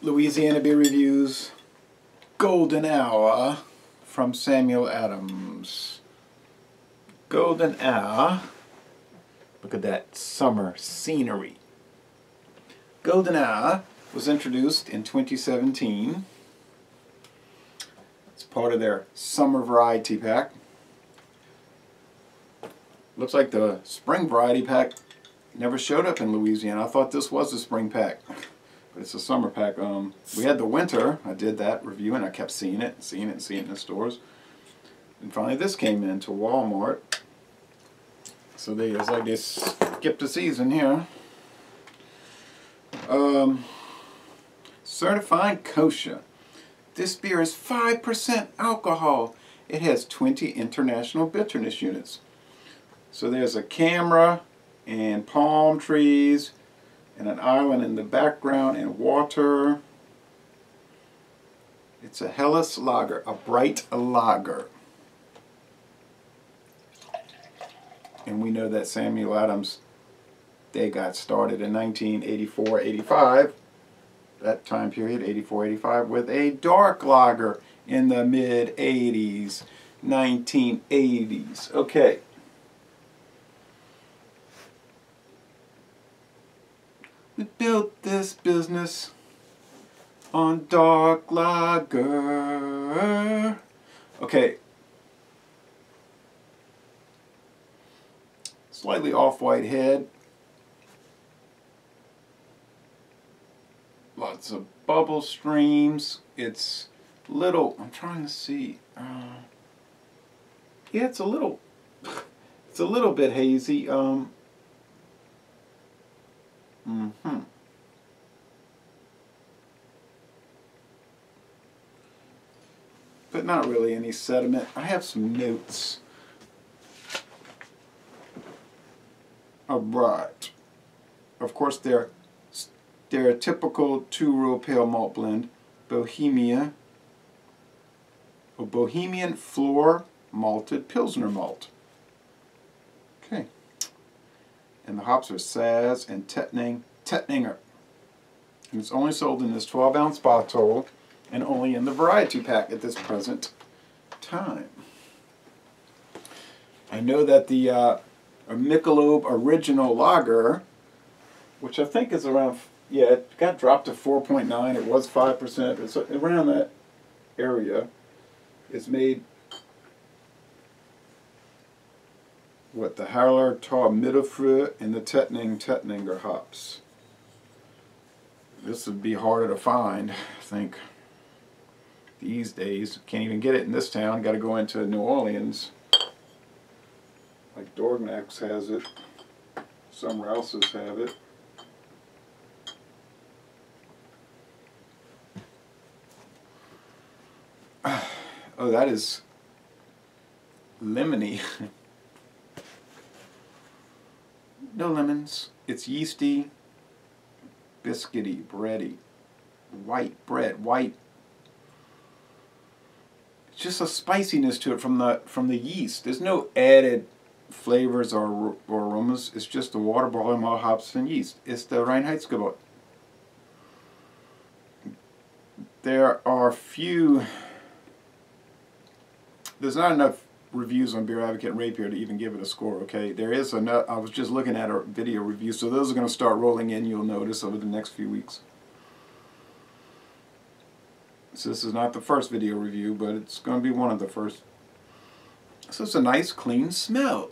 Louisiana Beer Reviews Golden Hour from Samuel Adams. Golden Hour. Look at that summer scenery. Golden Hour was introduced in 2017. It's part of their summer variety pack. Looks like the spring variety pack never showed up in Louisiana. I thought this was a spring pack, but it's a summer pack. We had the winter. I did that review and I kept seeing it in the stores. And finally this came into Walmart. So it's like they skipped a season here. Certified Kosher. This beer is 5% alcohol. It has 20 international bitterness units. So there's a camera and palm trees and an island in the background and water. It's a Helles lager, a bright lager. And we know that Samuel Adams, they got started in 1984-85, that time period, 84-85, with a dark lager in the mid-80s, 1980s. Okay. We built this business on dark lager. Okay. Slightly off-white head. Lots of bubble streams. It's little, I'm trying to see. Yeah, it's a little bit hazy. But not really any sediment. I have some notes. Alright. Of course, they're a typical two-row pale malt blend. Bohemian floor malted Pilsner malt. Okay. And the hops are Saz and Tettnanger. And it's only sold in this 12-ounce bottle and only in the variety pack at this present time. I know that the Michelob Original Lager, which I think is around, yeah, it got dropped to 4.9. It was 5%. It's around that area. It's made with the Harler Tar Mittelfrüh and the Tettnanger hops. This would be harder to find, I think, these days. Can't even get it in this town. Got to go into New Orleans. Like Dorgnax has it. Somewhere else's have it. Oh, that is lemony. No lemons. It's yeasty, biscuity, bready, white bread, white. It's just a spiciness to it from the yeast. There's no added flavors or aromas. It's just the water, barley malt, hops, and yeast. It's the Reinheitsgebot. There are there's not enough reviews on Beer Advocate and Rapier to even give it a score, okay? There is enough. I was just looking at a video review, so those are going to start rolling in, you'll notice, over the next few weeks. So this is not the first video review, but it's going to be one of the first. So it's a nice, clean smell.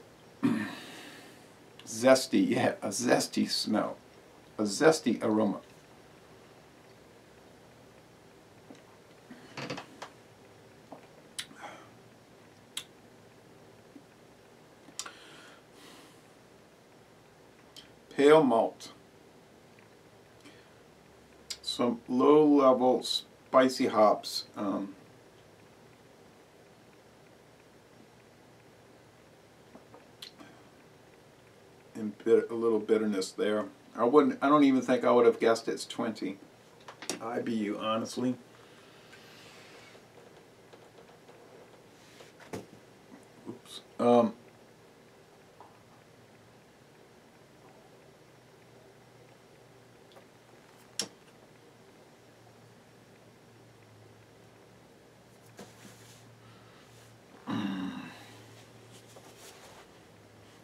Zesty, yeah, a zesty smell. A zesty aroma. Pale malt. Some low-level spicy hops. And a little bitterness there. I don't even think I would have guessed it's 20 IBU, honestly. Oops.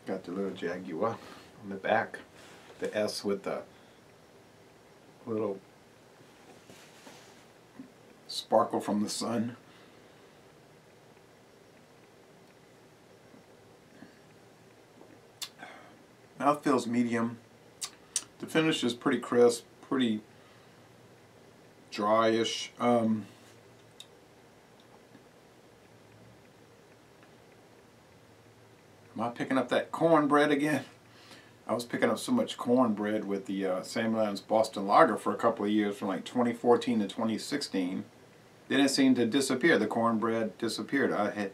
Got the little Jaguar on the back. The S with the little sparkle from the sun. Mouth feels medium. The finish is pretty crisp, pretty dryish. Am I picking up that cornbread again? I was picking up so much cornbread with the Sam Adams Boston Lager for a couple of years, from like 2014 to 2016. Then it seemed to disappear. The cornbread disappeared. I had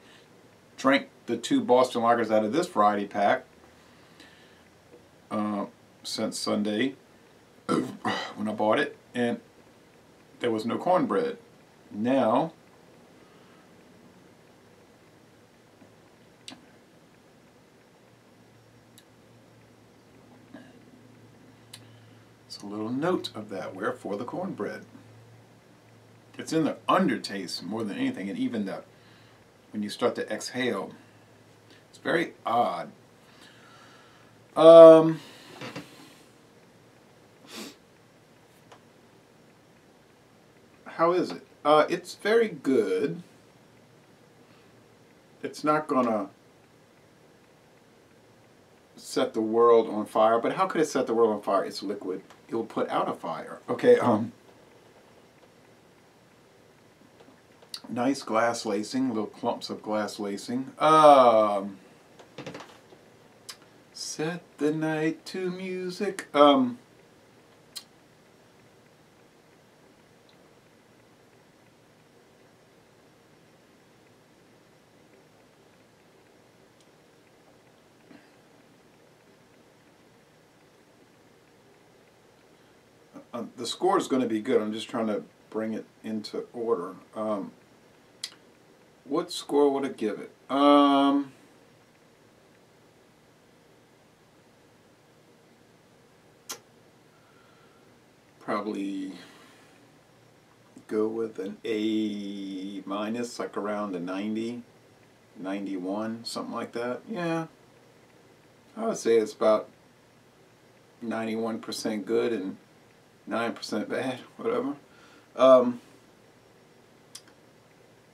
drank the 2 Boston Lagers out of this variety pack since Sunday when I bought it, and there was no cornbread. Now it's a little note of that. Wherefore the cornbread? It's in the undertaste more than anything, and even the when you start to exhale, it's very odd. How is it? It's very good. It's not gonna set the world on fire, but how could it set the world on fire? It's liquid. It will put out a fire. Okay, nice glass lacing, little clumps of glass lacing. Set the night to music. The score is going to be good. I'm just trying to bring it into order. What score would it give it? Probably go with an A minus, like around a 90, 91, something like that. Yeah, I would say it's about 91% good and 9% bad, whatever.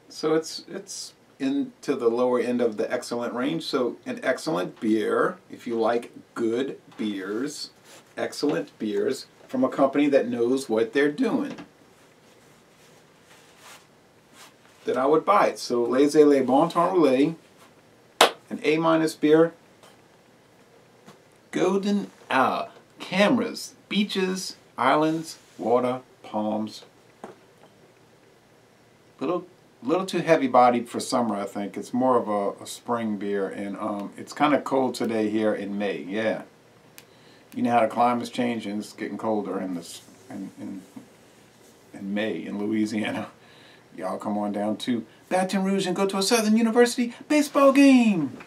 So it's into the lower end of the excellent range. So an excellent beer, if you like good beers, excellent beers from a company that knows what they're doing, then I would buy it. So Laissez Les Bon Temps Roulé, an A- beer. Golden hour, cameras, beaches, islands, water, palms. Little too heavy bodied for summer, I think. It's more of a spring beer, and it's kind of cold today here in May. Yeah, you know how the climate's changing. It's getting colder in May in Louisiana. Y'all come on down to Baton Rouge and go to a Southern University baseball game.